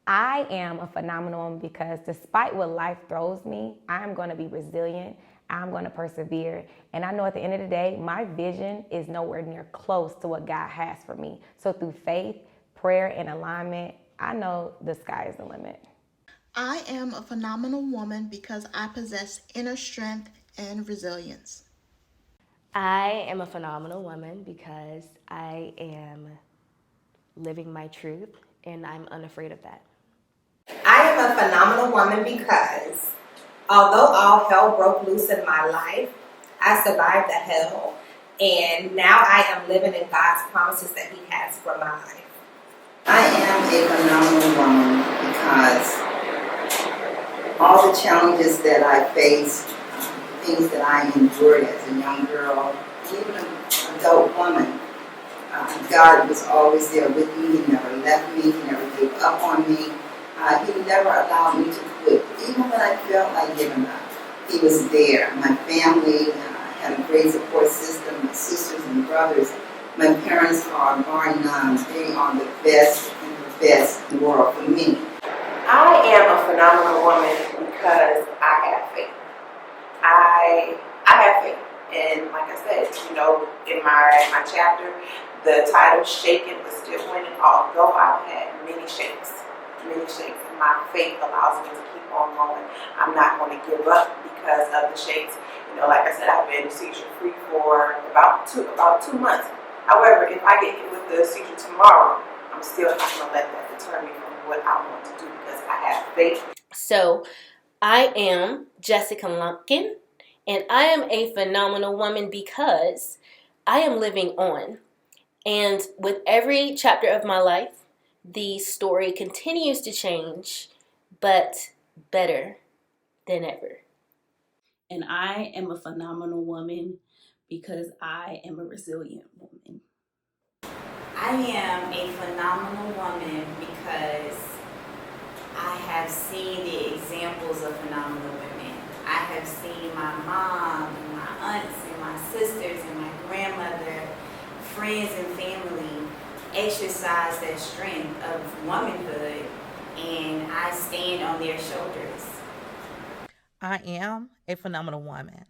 I am a phenomenal woman because despite what life throws me, I'm going to be resilient. I'm going to persevere. And I know at the end of the day, my vision is nowhere near close to what God has for me. So through faith, prayer, and alignment, I know the sky is the limit. I am a phenomenal woman because I possess inner strength and resilience. I am a phenomenal woman because I am living my truth and I'm unafraid of that. I am a phenomenal woman because although all hell broke loose in my life, I survived the hell, and now I am living in God's promises that He has for my life. I am a phenomenal woman because all the challenges that I faced, things that I endured as a young girl, even an adult woman, God was always there with me. He never left me. He never gave up on me. He never allowed me to quit. Even when I felt like giving up, He was there. My family had a great support system. My sisters and brothers. My parents are bar none. They are the best in the world for me. I am a phenomenal woman because I have faith. I have faith. And like I said, in my chapter, the title Shaken but Still Winning, although I've had many shakes, my faith allows me to keep on going. I'm not going to give up because of the shakes. Like I said, I've been seizure free for about two months. However, if I get hit with the seizure tomorrow, I'm still not going to let that deter me from what I want to do because I have faith. So, I am Jessica Lumpkin, and I am a phenomenal woman because I am living on. And with every chapter of my life, the story continues to change, but better than ever. And I am a phenomenal woman because I am a resilient woman. I am a phenomenal woman because I have seen the examples of phenomenal women. I have seen my mom and my aunts and my sisters and my grandmother, friends and family exercise that strength of womanhood, and I stand on their shoulders. I am a phenomenal woman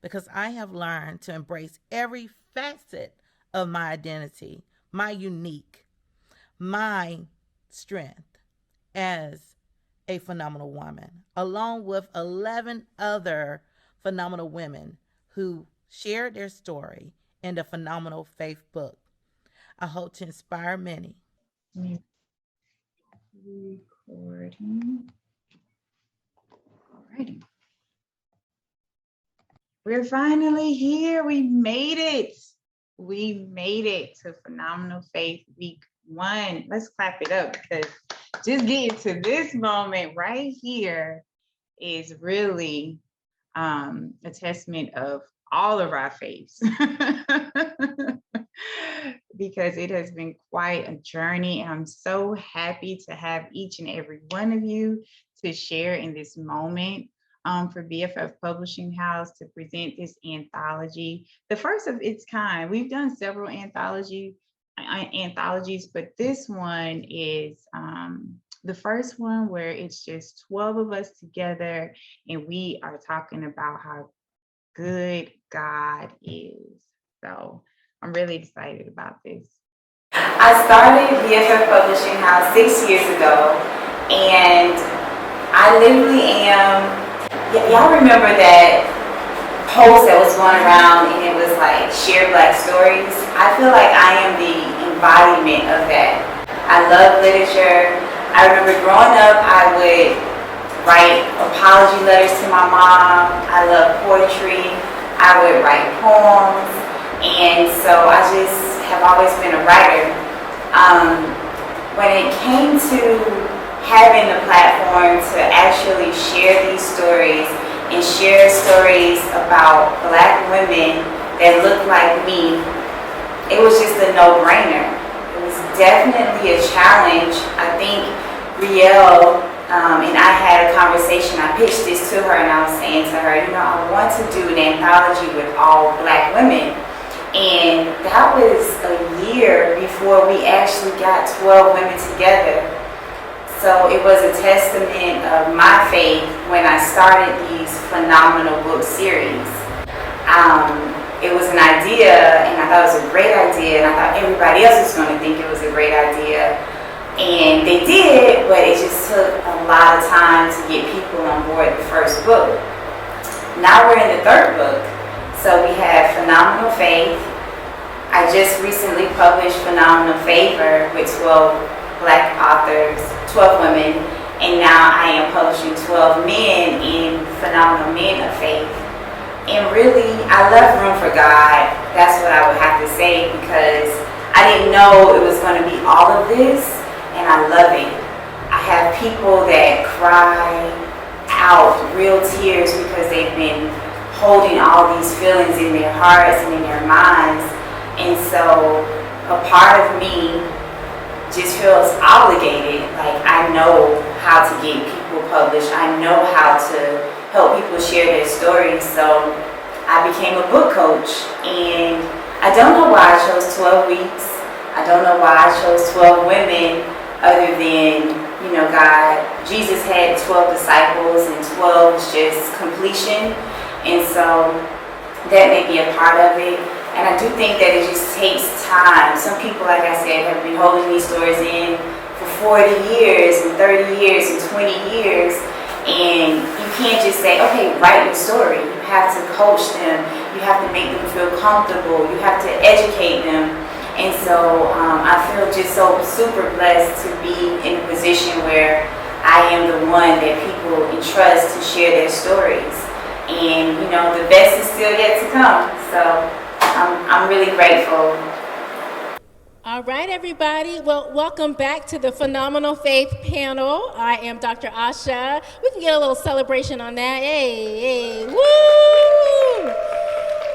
because I have learned to embrace every facet of my identity, my unique, my strength as a phenomenal woman, along with 11 other phenomenal women who shared their story in the Phenomenal Faith book. I hope to inspire many. Recording. Alrighty. We're finally here. We made it. We made it to Phenomenal Faith Week 1. Let's clap it up because just getting to this moment right here is really a testament of all of our faiths. Because it has been quite a journey. I'm so happy to have each and every one of you to share in this moment for BFF Publishing House to present this anthology, the first of its kind. We've done several anthologies, but this one is the first one where it's just 12 of us together and we are talking about how good God is. So I'm really excited about this. I started BFF Publishing House 6 years ago, and I literally am. Y'all remember that post that was going around, and it was like share Black stories? I feel like I am the embodiment of that. I love literature. I remember growing up, I would write apology letters to my mom. I love poetry. I would write poems. And so I just have always been a writer. When it came to having the platform to actually share these stories and share stories about Black women that look like me, it was just a no-brainer. It was definitely a challenge. I think Rielle and I had a conversation. I pitched this to her and I was saying to her, I want to do an anthology with all Black women. And that was a year before we actually got 12 women together. So it was a testament of my faith when I started these phenomenal book series. It was an idea, and I thought it was a great idea, and I thought everybody else was going to think it was a great idea. And they did, but it just took a lot of time to get people on board the first book. Now we're in the third book. So we have Phenomenal Faith. I just recently published Phenomenal Favor with 12 Black authors, 12 women, and now I am publishing 12 men in Phenomenal Men of Faith. And really, I left room for God. That's what I would have to say, because I didn't know it was going to be all of this, and I love it. I have people that cry out real tears because they've been holding all these feelings in their hearts and in their minds. And so a part of me just feels obligated. Like, I know how to get people published. I know how to help people share their stories. So I became a book coach, and I don't know why I chose 12 weeks. I don't know why I chose 12 women other than, you know, God. Jesus had 12 disciples, and 12 is just completion. And so that may be a part of it. And I do think that it just takes time. Some people, like I said, have been holding these stories in for 40 years and 30 years and 20 years. And you can't just say, okay, write your story. You have to coach them. You have to make them feel comfortable. You have to educate them. And so I feel just so super blessed to be in a position where I am the one that people entrust to share their stories. And, you know, the best is still yet to come. So I'm really grateful. All right, everybody. Well, welcome back to the Phenomenal Faith panel. I am Dr. Asha. We can get a little celebration on that. Hey, woo!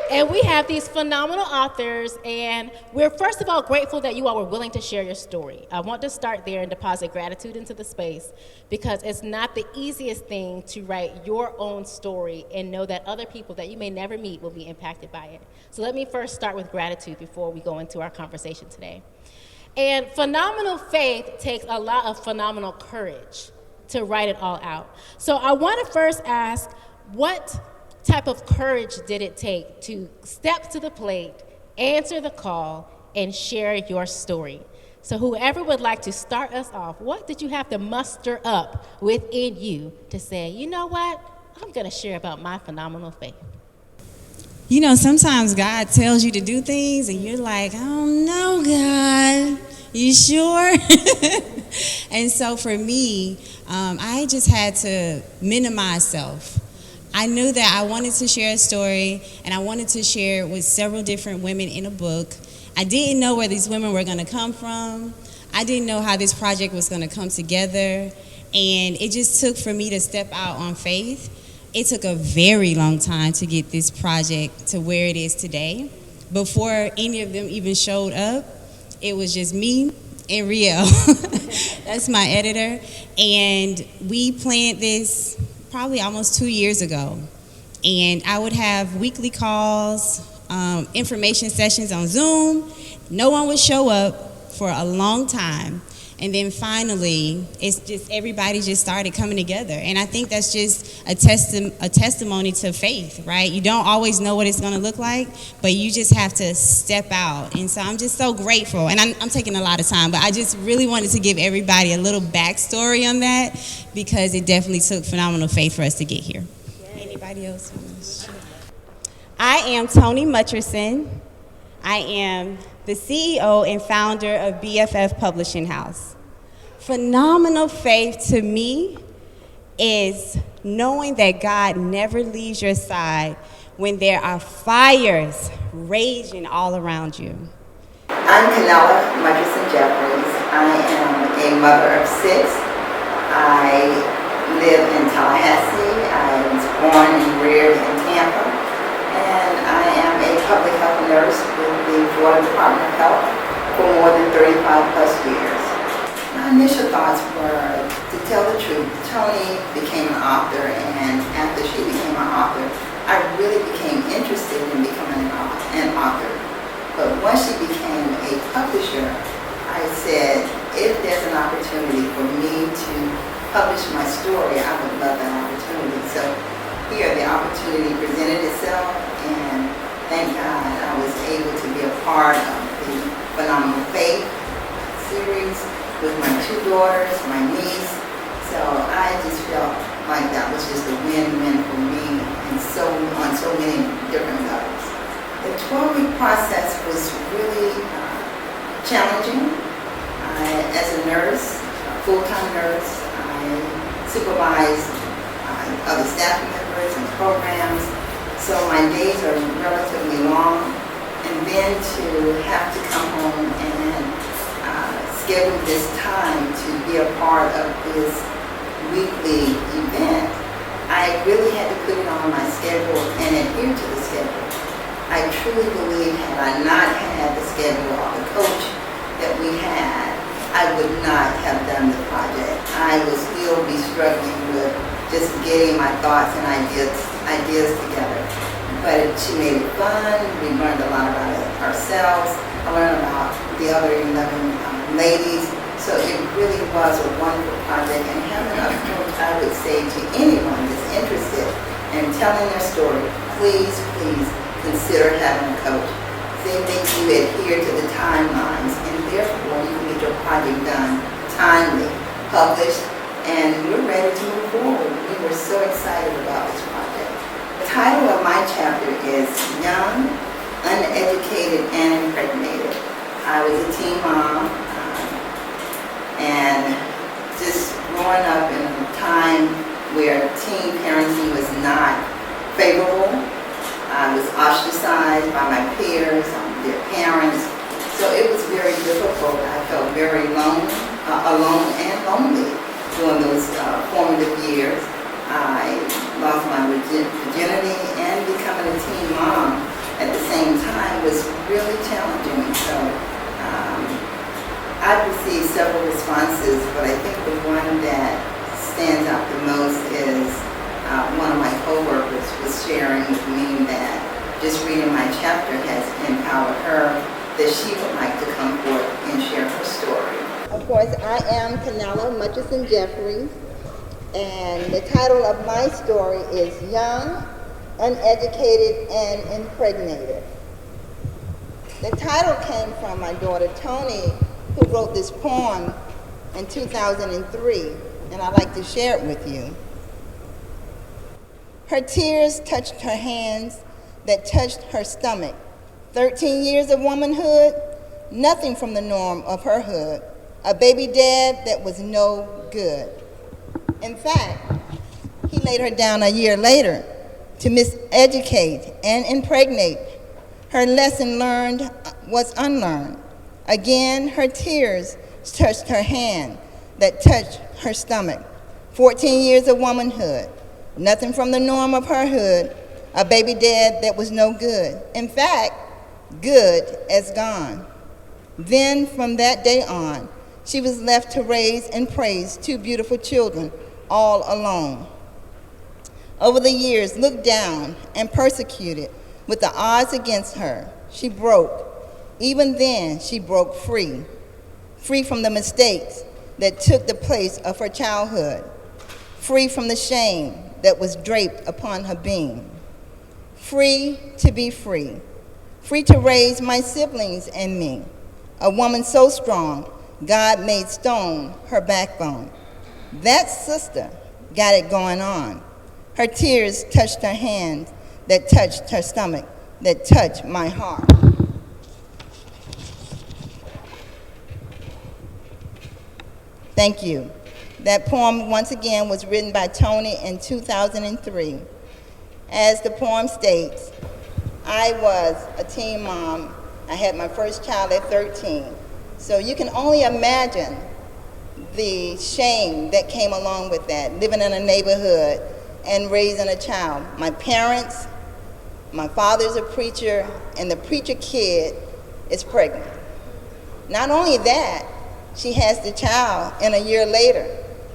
And we have these phenomenal authors, and we're first of all grateful that you all were willing to share your story. I want to start there and deposit gratitude into the space, because it's not the easiest thing to write your own story and know that other people that you may never meet will be impacted by it. So let me first start with gratitude before we go into our conversation today. And Phenomenal Faith takes a lot of phenomenal courage to write it all out. So I want to first ask, what type of courage did it take to step to the plate, answer the call, and share your story? So whoever would like to start us off, what did you have to muster up within you to say, you know what, I'm going to share about my phenomenal faith? You know, sometimes God tells you to do things and you're like, oh no, God, you sure? And so for me, I just had to minimize self. I knew that I wanted to share a story, and I wanted to share it with several different women in a book. I didn't know where these women were going to come from. I didn't know how this project was going to come together, and it just took for me to step out on faith. It took a very long time to get this project to where it is today. Before any of them even showed up, it was just me and Rio. That's my editor, and we planned this probably almost 2 years ago. And I would have weekly calls, information sessions on Zoom. No one would show up for a long time. And then finally, it's just everybody just started coming together. And I think that's just a testimony to faith, right? You don't always know what it's going to look like, but you just have to step out. And so I'm just so grateful. And I'm taking a lot of time, but I just really wanted to give everybody a little backstory on that, because it definitely took phenomenal faith for us to get here. Anybody else want to share? I am Toni Mutcherson. I am the CEO and founder of BFF Publishing House. Phenomenal faith to me is knowing that God never leaves your side when there are fires raging all around you. I'm Canella Mutcherson Jeffries. I am a mother of 6. I live in Tallahassee. I was born and reared in Tampa. And I am a public health nurse with the Florida Department of Health for more than 35 plus years. My initial thoughts were, to tell the truth, Toni became an author, and after she became an author, I really became interested in becoming an author. But once she became a publisher, I said, if there's an opportunity for me to publish my story, I would love that opportunity. So here, the opportunity presented itself, and thank God I was able to be a part of the Phenomenal Faith series with my two daughters, my niece. So I just felt like that was just a win-win for me, and on so many different levels. The 12-week process was really challenging. As a nurse, a full-time nurse, I supervised other staff members and programs, so my days are relatively long. And then to have to come home and schedule this time to be a part of this weekly event, I really had to put it on my schedule and adhere to the schedule. I truly believe had I not had the schedule or the coach that we had, I would not have done the project. I would still be struggling with just getting my thoughts and ideas together. But she made it fun. We learned a lot about it ourselves. I learned about the other 11 ladies. So it really was a wonderful project. And having a coach, I would say to anyone that's interested in telling their story, please consider having a coach. They make you adhere to the timelines, and therefore you can get your project done timely, published, and we're ready to move forward. We were so excited about this project. The title of my chapter is Young, Uneducated, and Impregnated. I was a teen mom, and just growing up in a time where teen parenting was not favorable. I was ostracized by my peers, their parents, so it was very difficult. I felt very alone and lonely during those formative years. I lost my virginity, and becoming a teen mom at the same time was really challenging. So I've received several responses, but I think the one that stands out the most is one of my coworkers was sharing with me that just reading my chapter has empowered her, that she would like to come forth and share her story. Of course, I am Canella Mutchison Jeffries, and the title of my story is Young, Uneducated, and Impregnated. The title came from my daughter Tony, who wrote this poem in 2003, and I'd like to share it with you. Her tears touched her hands that touched her stomach. 13 years of womanhood, nothing from the norm of her hood. A baby dad that was no good. In fact, he laid her down a year later to miseducate and impregnate. Her lesson learned was unlearned. Again, her tears touched her hand that touched her stomach. 14 years of womanhood, nothing from the norm of her hood. A baby dad that was no good. In fact, good as gone. Then from that day on, she was left to raise and praise two beautiful children all alone. Over the years, looked down and persecuted with the odds against her. She broke. Even then, she broke free. Free from the mistakes that took the place of her childhood. Free from the shame that was draped upon her being. Free to be free. Free to raise my siblings and me. A woman so strong, God made stone her backbone. That sister got it going on. Her tears touched her hands that touched her stomach, that touched my heart. Thank you. That poem, once again, was written by Tony in 2003. As the poem states, I was a teen mom. I had my first child at 13. So you can only imagine the shame that came along with that, living in a neighborhood and raising a child. My parents, my father's a preacher, and the preacher kid is pregnant. Not only that, she has the child, and a year later,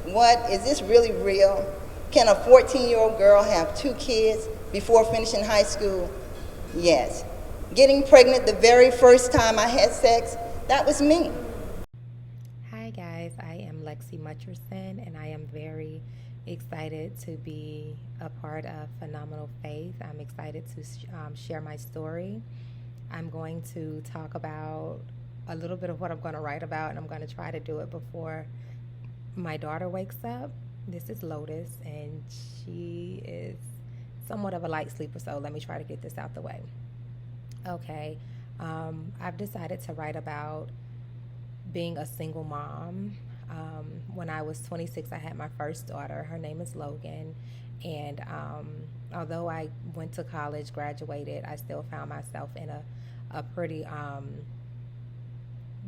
what, is this really real? Can a 14-year-old girl have 2 kids before finishing high school? Yes. Getting pregnant the very first time I had sex, that was me. Hi guys, I am Lexi Mutcherson and I am very excited to be a part of Phenomenal Faith. I'm excited to share my story. I'm going to talk about a little bit of what I'm going to write about, and I'm going to try to do it before my daughter wakes up. This is Lotus, and she is somewhat of a light sleeper, so let me try to get this out the way. Okay, I've decided to write about being a single mom. When I was 26, I had my first daughter. Her name is Logan, and although I went to college, graduated, I still found myself in a pretty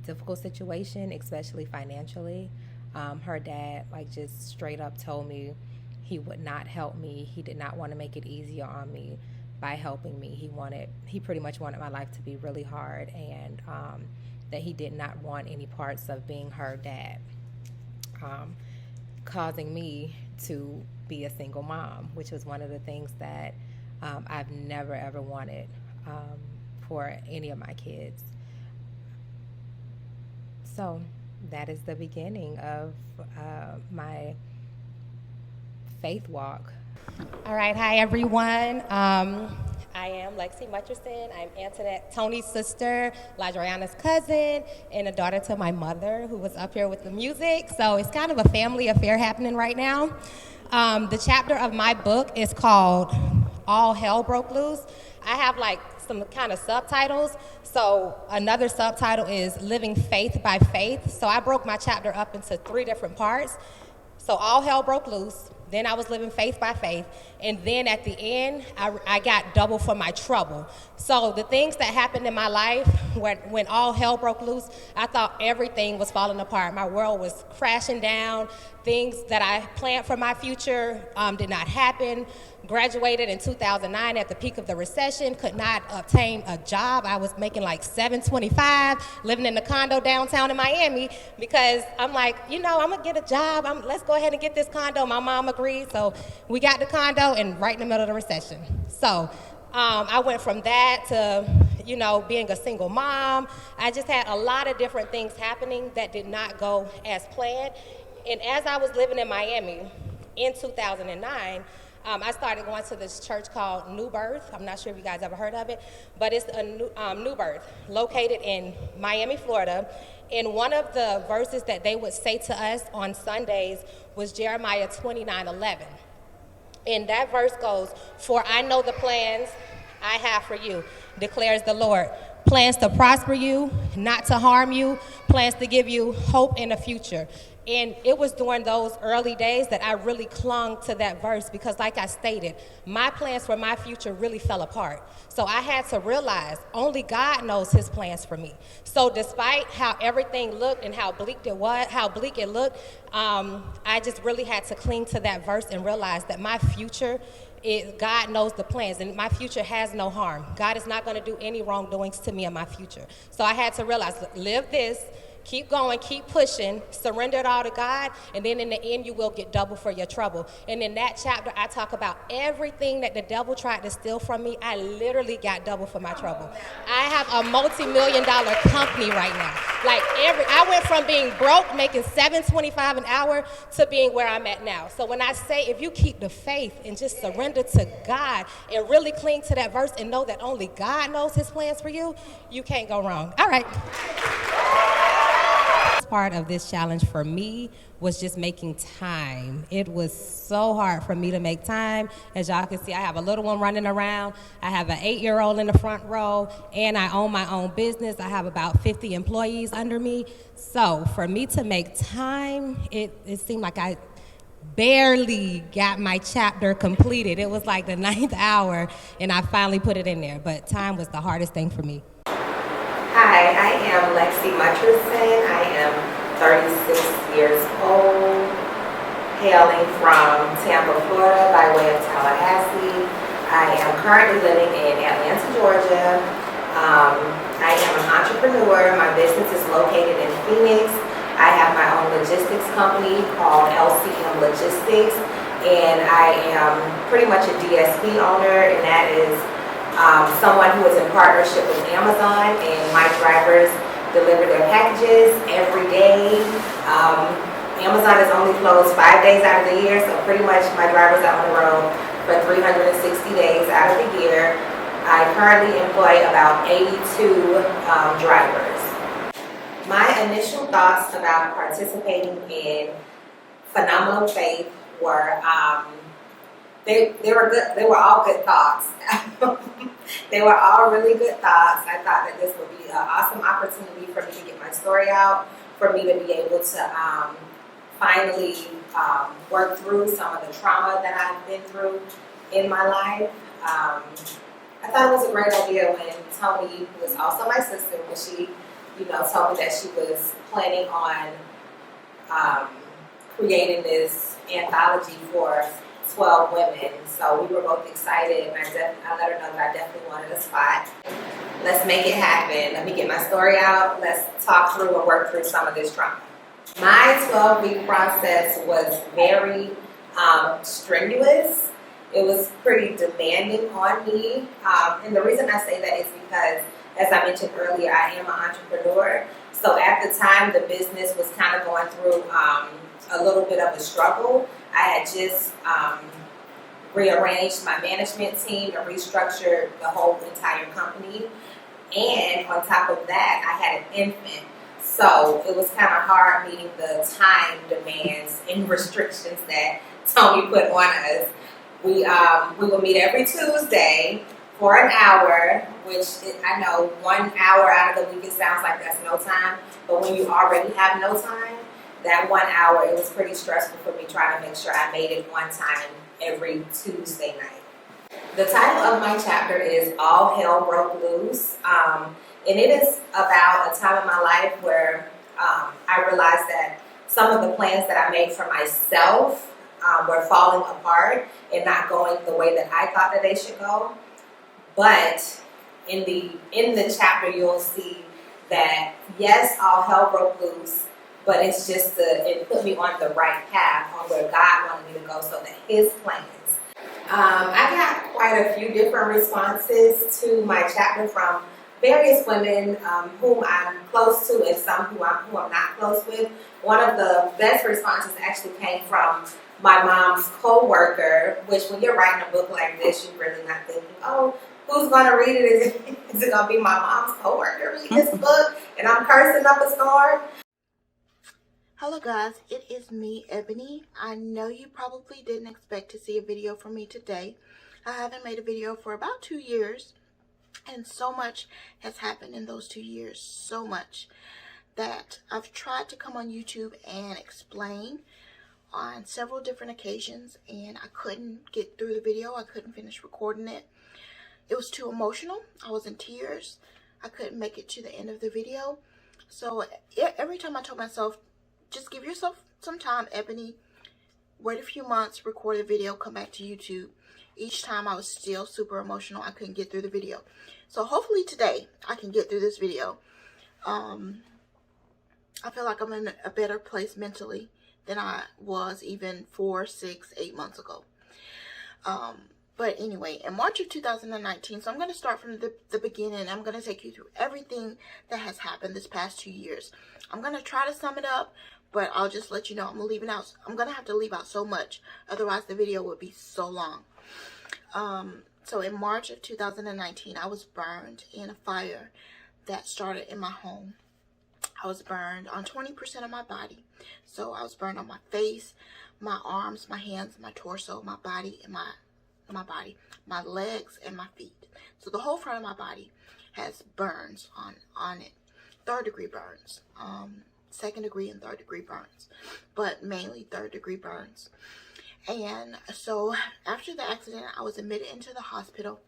difficult situation, especially financially. Her dad, like, just straight up told me he would not help me. He did not want to make it easier on me by helping me. He pretty much wanted my life to be really hard, and that he did not want any parts of being her dad, causing me to be a single mom, which was one of the things that I've never ever wanted for any of my kids. So that is the beginning of my faith walk. All right, hi everyone. I am Lexi Mutcherson. I'm Antoinette Tony's sister, LaJoyanna's cousin, and a daughter to my mother who was up here with the music. So it's kind of a family affair happening right now. The chapter of my book is called All Hell Broke Loose. I have like some kind of subtitles. So another subtitle is Living Faith by Faith. So I broke my chapter up into 3 different parts. So all hell broke loose. Then I was living faith by faith. And then at the end, I got double for my trouble. So the things that happened in my life when all hell broke loose, I thought everything was falling apart. My world was crashing down. Things that I planned for my future did not happen. Graduated in 2009 at the peak of the recession, could not obtain a job. I was making like $725, living in a condo downtown in Miami, because I'm like, I'm gonna get a job. Let's go ahead and get this condo. My mom agreed, so we got the condo, and right in the middle of the recession. So I went from that to, being a single mom. I just had a lot of different things happening that did not go as planned. And as I was living in Miami in 2009, I started going to this church called New Birth. I'm not sure if you guys ever heard of it, but it's a New Birth located in Miami, Florida. And one of the verses that they would say to us on Sundays was Jeremiah 29:11. And that verse goes, "For I know the plans I have for you, declares the Lord. Plans to prosper you, not to harm you, plans to give you hope in the future." And it was during those early days that I really clung to that verse, because like I stated, my plans for my future really fell apart. So I had to realize only God knows his plans for me. So despite how everything looked and how bleak it looked, I just really had to cling to that verse and realize that my future, God knows the plans, and my future has no harm. God is not going to do any wrongdoings to me in my future. So I had to realize, live this, keep going, keep pushing, surrender it all to God, and then in the end, you will get double for your trouble. And in that chapter, I talk about everything that the devil tried to steal from me. I literally got double for my trouble. I have a multi-million-dollar company right now. I went from being broke, making $7.25 an hour, to being where I'm at now. So when I say, if you keep the faith and just surrender to God and really cling to that verse and know that only God knows his plans for you, you can't go wrong. All right. Part of this challenge for me was just making time. It was so hard for me to make time. As y'all can see, I have a little one running around. I have an 8-year-old in the front row, and I own my own business. I have about 50 employees under me. So for me to make time, it seemed like I barely got my chapter completed. It was like the 9th hour, and I finally put it in there. But time was the hardest thing for me. Hi, I am Lexi Mutcherson. I am 36 years old, hailing from Tampa, Florida by way of Tallahassee. I am currently living in Atlanta, Georgia. I am an entrepreneur. My business is located in Phoenix. I have my own logistics company called LCM Logistics, and I am pretty much a DSP owner, and that is someone who is in partnership with Amazon, and my drivers deliver their packages every day. Amazon is only closed 5 days out of the year, so pretty much my driver's out on the road for 360 days out of the year. I currently employ about 82 drivers. My initial thoughts about participating in Phenomenal Faith were they were good. They were all good thoughts. They were all really good thoughts. I thought that this would be an awesome opportunity for me to get my story out, for me to be able to finally work through some of the trauma that I've been through in my life. I thought it was a great idea when Tony, who is also my sister, when she, told me that she was planning on creating this anthology for 12 women. So we were both excited, and I let her know that I definitely wanted a spot. Let's make it happen. Let me get my story out. Let's talk through and work through some of this trauma. My 12-week process was very strenuous. It was pretty demanding on me. And the reason I say that is because, as I mentioned earlier, I am an entrepreneur. So at the time, the business was kind of going through a little bit of a struggle. I had just rearranged my management team and restructured the whole entire company. And on top of that, I had an infant. So it was kind of hard meeting the time demands and restrictions that Tony put on us. We will meet every Tuesday for an hour, which I know 1 hour out of the week, it sounds like that's no time. But when you already have no time, that 1 hour, it was pretty stressful for me trying to make sure I made it on time every Tuesday night. The title of my chapter is All Hell Broke Loose. And it is about a time in my life where I realized that some of the plans that I made for myself were falling apart and not going the way that I thought that they should go. But in the chapter, you'll see that yes, all hell broke loose, but it's just it put me on the right path on where God wanted me to go, so that His plans. I got quite a few different responses to my chapter from various women whom I'm close to and some who I'm not close with. One of the best responses actually came from my mom's co-worker, which when you're writing a book like this, you're really not thinking, oh, who's going to read it? Is it going to be my mom's co-worker reading this book and I'm cursing up a storm? Hello guys, it is me, Ebony. I know you probably didn't expect to see a video from me today. I haven't made a video for about 2 years, and so much has happened in those 2 years, so much that I've tried to come on YouTube and explain on several different occasions, and I couldn't get through the video. I couldn't finish recording it. It was too emotional. I was in tears. I couldn't make it to the end of the video. So every time I told myself, just give yourself some time, Ebony. Wait a few months, record a video, come back to YouTube. Each time I was still super emotional. I couldn't get through the video. So hopefully today I can get through this video. I feel like I'm in a better place mentally than I was even 4, 6, 8 months ago. But anyway, in March of 2019, so I'm going to start from the beginning. I'm going to take you through everything that has happened this past 2 years. I'm going to try to sum it up, but I'll just let you know I'm going to have to leave out so much. Otherwise, the video would be so long. So in March of 2019, I was burned in a fire that started in my home. I was burned on 20% of my body. So I was burned on my face, my arms, my hands, my torso, my body, and my legs and my feet. So the whole front of my body has burns on it. 3rd degree burns, 2nd degree and 3rd degree burns, but mainly 3rd degree burns. And so after the accident, I was admitted into the hospital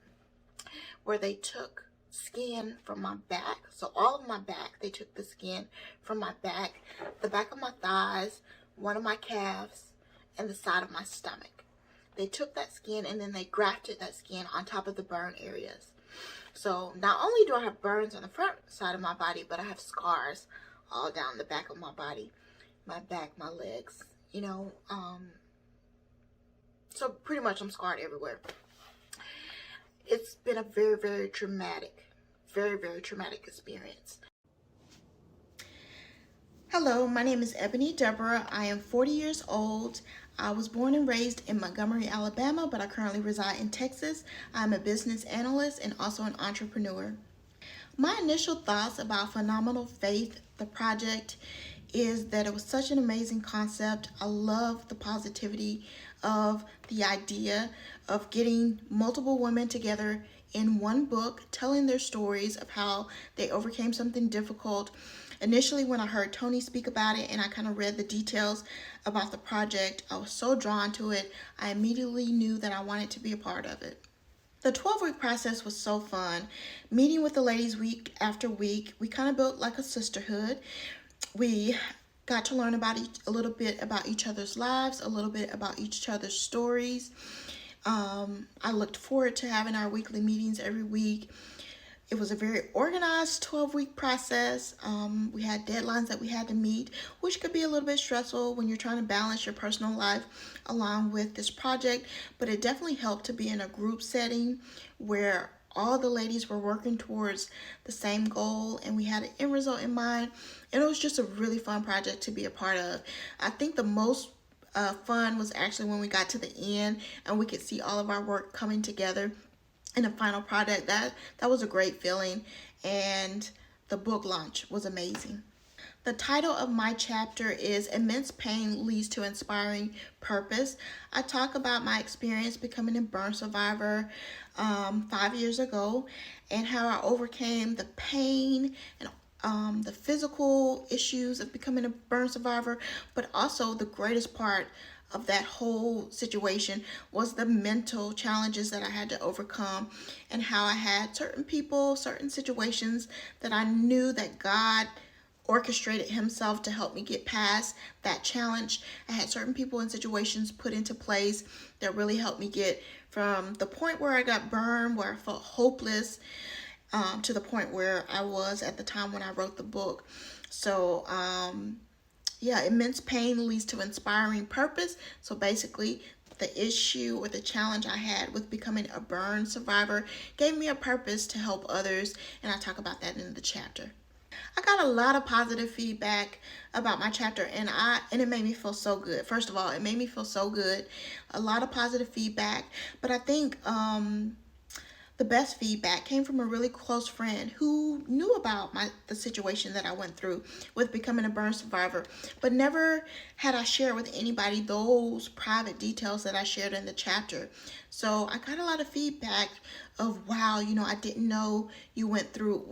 where they took skin from my back. So all of my back, they took the skin from my back, the back of my thighs, one of my calves, and the side of my stomach. They took that skin and then they grafted that skin on top of the burn areas. So not only do I have burns on the front side of my body, but I have scars all down the back of my body, my back, my legs, so pretty much I'm scarred everywhere. It's been a very, very traumatic experience. Hello, my name is Ebony Deborah. I am 40 years old. I was born and raised in Montgomery, Alabama, but I currently reside in Texas. I'm a business analyst and also an entrepreneur. My initial thoughts about Phenomenal Faith, the project, is that it was such an amazing concept. I love the positivity of the idea of getting multiple women together in one book, telling their stories of how they overcame something difficult. Initially, when I heard Tony speak about it and I kind of read the details about the project, I was so drawn to it. I immediately knew that I wanted to be a part of it. The 12-week process was so fun. Meeting with the ladies week after week, we kind of built like a sisterhood. We got to learn about a little bit about each other's lives, a little bit about each other's stories. I looked forward to having our weekly meetings every week. It was a very organized 12-week process. We had deadlines that we had to meet, which could be a little bit stressful when you're trying to balance your personal life along with this project, but it definitely helped to be in a group setting where all the ladies were working towards the same goal and we had an end result in mind, and it was just a really fun project to be a part of. I think the most fun was actually when we got to the end and we could see all of our work coming together in a final product. That was a great feeling, and the book launch was amazing. The title of my chapter is Immense Pain Leads to Inspiring Purpose. I talk about my experience becoming a burn survivor 5 years ago and how I overcame the pain and the physical issues of becoming a burn survivor, but also the greatest part of that whole situation was the mental challenges that I had to overcome, and how I had certain people, certain situations that I knew that God orchestrated himself to help me get past that challenge. I had certain people and situations put into place that really helped me get from the point where I got burned, where I felt hopeless, to the point where I was at the time when I wrote the book. So, yeah, immense pain leads to inspiring purpose. So basically, the issue or the challenge I had with becoming a burn survivor gave me a purpose to help others, and I talk about that in the chapter. I got a lot of positive feedback about my chapter, and it made me feel so good. First of all, it made me feel so good. A lot of positive feedback, but I think the best feedback came from a really close friend who knew about the situation that I went through with becoming a burn survivor, but never had I shared with anybody those private details that I shared in the chapter. So I got a lot of feedback of, wow, I didn't know you went through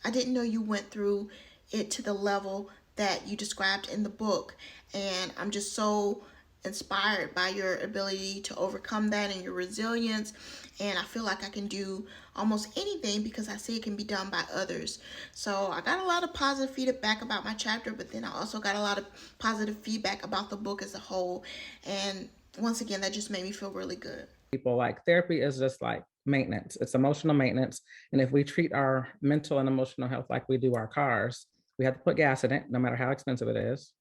I didn't know you went through it to the level that you described in the book. And I'm just so inspired by your ability to overcome that and your resilience. And I feel like I can do almost anything because I see it can be done by others. So I got a lot of positive feedback about my chapter, but then I also got a lot of positive feedback about the book as a whole. And once again, that just made me feel really good. People, like, therapy is just like maintenance. It's emotional maintenance. And if we treat our mental and emotional health like we do our cars, we have to put gas in it, no matter how expensive it is.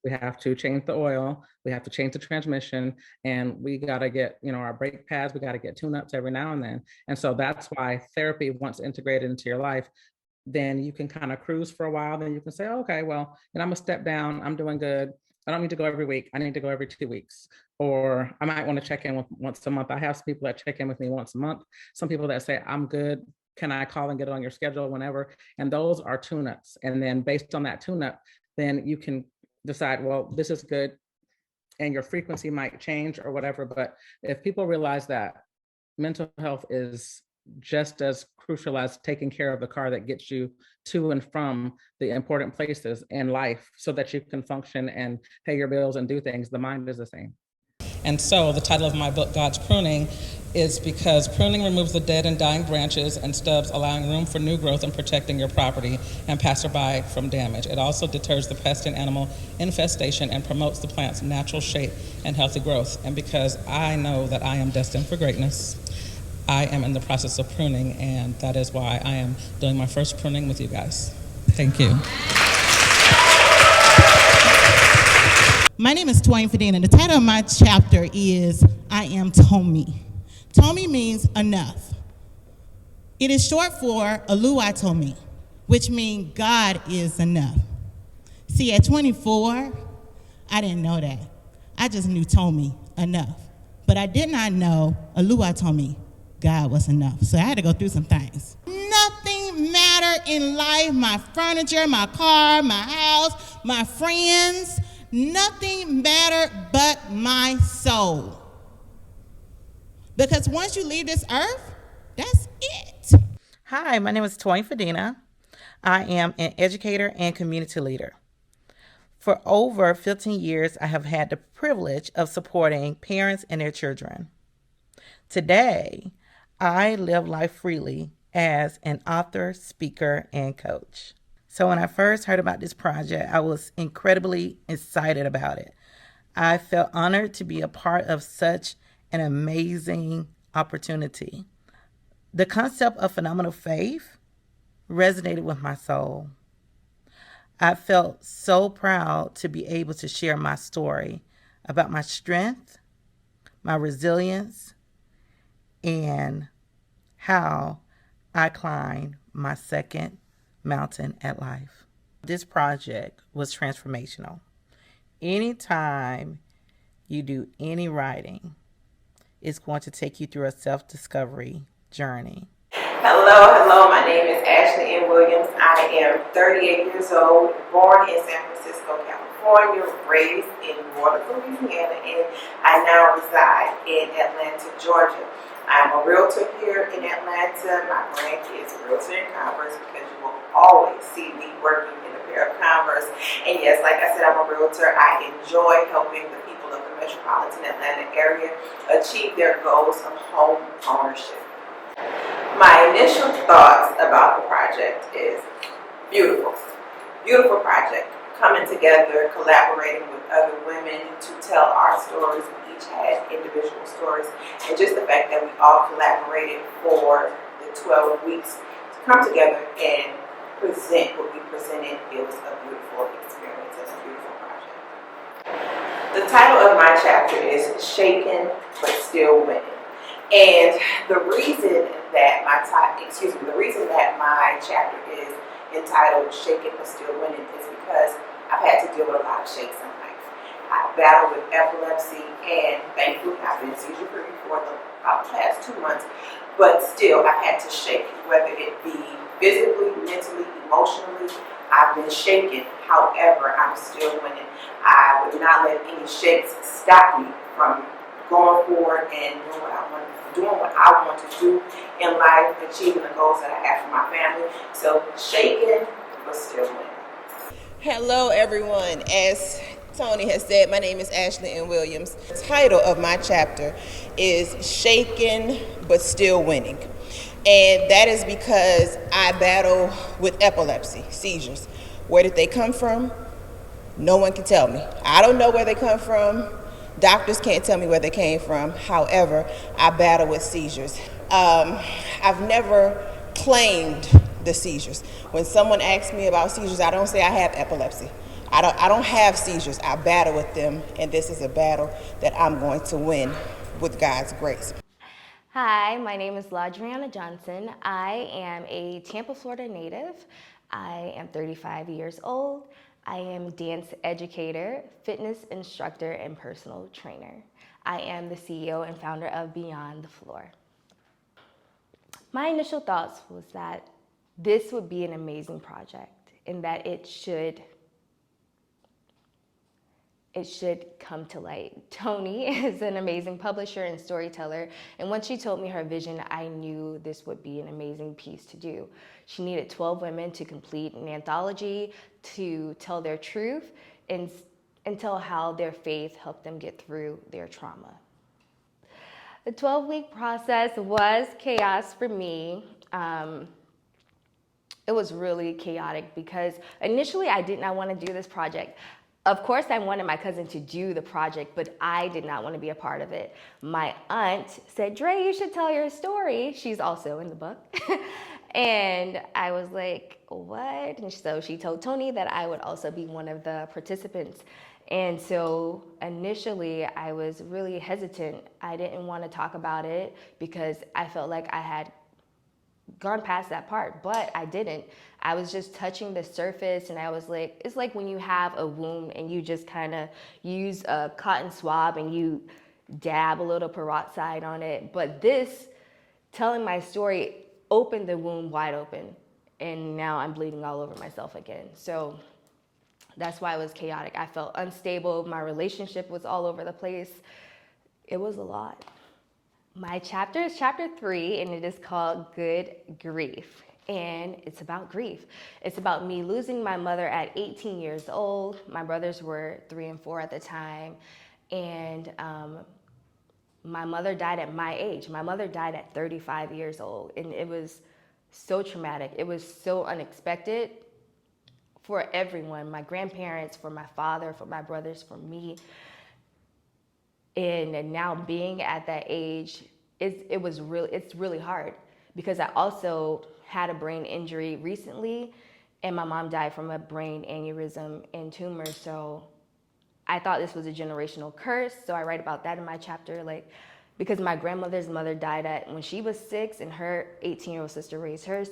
We have to change the oil, we have to change the transmission, and we got to get, our brake pads, we got to get tune-ups every now and then. And so that's why therapy, once integrated into your life, then you can kind of cruise for a while. Then you can say, okay, well, I'm gonna step down, I'm doing good. I don't need to go every week. I need to go every 2 weeks. Or I might want to check in once a month. I have some people that check in with me once a month. Some people that say, I'm good. Can I call and get it on your schedule whenever? And those are tune-ups. And then based on that tune-up, then you can decide, well, this is good. And your frequency might change or whatever. But if people realize that mental health is just as crucial as taking care of the car that gets you to and from the important places in life so that you can function and pay your bills and do things, the mind is the same. And so the title of my book, God's Pruning, is because pruning removes the dead and dying branches and stubs, allowing room for new growth and protecting your property and passerby from damage. It also deters the pest and animal infestation and promotes the plant's natural shape and healthy growth. And because I know that I am destined for greatness, I am in the process of pruning, and that is why I am doing my first pruning with you guys. Thank you. My name is Twain Fadine, and the title of my chapter is I Am Tomi. Tomi means enough. It is short for Oluwatomi, which means God is enough. See, at 24, I didn't know that. I just knew Tommy enough. But I did not know Alua told me God was enough. So I had to go through some things. Nothing mattered in life, my furniture, my car, my house, my friends. Nothing mattered but my soul. Because once you leave this earth, that's it. Hi, my name is Toyin Fadina. I am an educator and community leader. For over 15 years, I have had the privilege of supporting parents and their children. Today, I live life freely as an author, speaker, and coach. So when I first heard about this project, I was incredibly excited about it. I felt honored to be a part of such an amazing opportunity. The concept of phenomenal faith resonated with my soul. I felt so proud to be able to share my story about my strength, my resilience, and how I climbed my second mountain at life. This project was transformational. Anytime you do any writing, it's going to take you through a self-discovery journey. Hello, my name is Ashley Ann Williams. I am 38 years old, born in San Francisco, California, raised in New Orleans, Louisiana, and I now reside in Atlanta, Georgia. I'm a realtor here in Atlanta. My brand is Realtor in Converse because you will always see me working in a pair of Converse. And yes, like I said, I'm a realtor. I enjoy helping the people of the metropolitan Atlanta area achieve their goals of home ownership. My initial thoughts about the project is beautiful. Beautiful project. Coming together, collaborating with other women to tell our stories. We each had individual stories. And just the fact that we all collaborated for the 12 weeks to come together and present what we presented, it was a beautiful experience and a beautiful project. The title of my chapter is Shaken But Still Winning. And the reason that my chapter is entitled Shaken But Still Winning is because I've had to deal with a lot of shakes in life. I battle with epilepsy, and thankfully I've been seizure-free for about the past 2 months, but still I've had to shake, whether it be physically, mentally, emotionally. I've been shaken. However, I'm still winning. I would not let any shakes stop me from going forward and doing what I want to do in life, achieving the goals that I have for my family. So shaken, but still winning. Hello, everyone. As Tony has said, my name is Ashley Ann Williams. The title of my chapter is Shaken, but Still Winning. And that is because I battle with epilepsy, seizures. Where did they come from? No one can tell me. I don't know where they come from. Doctors can't tell me where they came from. However, I battle with seizures. I've never claimed the seizures. When someone asks me about seizures, I don't say I have epilepsy. I don't have seizures. I battle with them, and this is a battle that I'm going to win with God's grace. Hi, my name is Ladriana Johnson. I am a Tampa, Florida native. I am 35 years old. I am a dance educator, fitness instructor, and personal trainer. I am the CEO and founder of Beyond the Floor. My initial thoughts was that this would be an amazing project and that it should come to light. Tony is an amazing publisher and storyteller, and once she told me her vision, I knew this would be an amazing piece to do. She needed 12 women to complete an anthology to tell their truth and tell how their faith helped them get through their trauma. The 12-week process was chaos for me. It was really chaotic because initially I did not want to do this project. Of course, I wanted my cousin to do the project, but I did not want to be a part of it. My aunt said, Dre, you should tell your story. She's also in the book. And I was like, what? And so she told Tony that I would also be one of the participants. And so initially I was really hesitant. I didn't want to talk about it because I felt like I had gone past that part, but I didn't. I was just touching the surface, and I was like, it's like when you have a wound and you just kind of use a cotton swab and you dab a little peroxide on it. But this, telling my story, opened the wound wide open, and now I'm bleeding all over myself again. So that's why it was chaotic. I felt unstable. My relationship was all over the place. It was a lot. My chapter is chapter 3, and it is called Good Grief. And it's about grief. It's about me losing my mother at 18 years old. My brothers were 3 and 4 at the time. And my mother died at my age. My mother died at 35 years old. And it was so traumatic. It was so unexpected for everyone, my grandparents, for my father, for my brothers, for me. And now being at that age, it's really hard, because I also had a brain injury recently, and my mom died from a brain aneurysm and tumor. So I thought this was a generational curse. So I write about that in my chapter, like, because my grandmother's mother died when she was 6, and her 18-year-old sister raised her.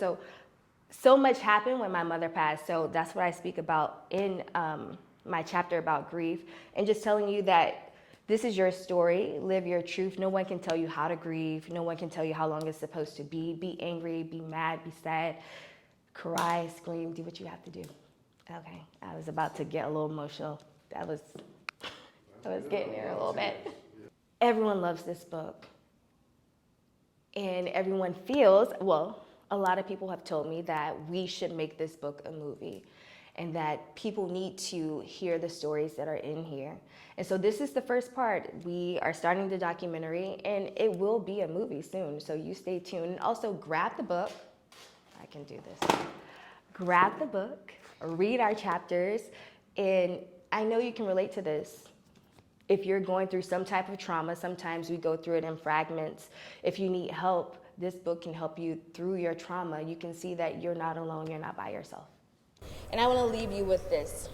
So much happened when my mother passed. So that's what I speak about in my chapter about grief, and just telling you that this is your story. Live your truth. No one can tell you how to grieve. No one can tell you how long it's supposed to be. Be angry, be mad, be sad, cry, scream, do what you have to do. Okay, I was about to get a little emotional. I was getting there a little bit. Everyone loves this book. And everyone feels, well, a lot of people have told me that we should make this book a movie, and that people need to hear the stories that are in here. And so this is the first part. We are starting the documentary, and it will be a movie soon, so you stay tuned. And also grab the book. I can do this. Grab the book, read our chapters, and I know you can relate to this. If you're going through some type of trauma, sometimes we go through it in fragments. If you need help, this book can help you through your trauma. You can see that you're not alone, you're not by yourself. And I want to leave you with this.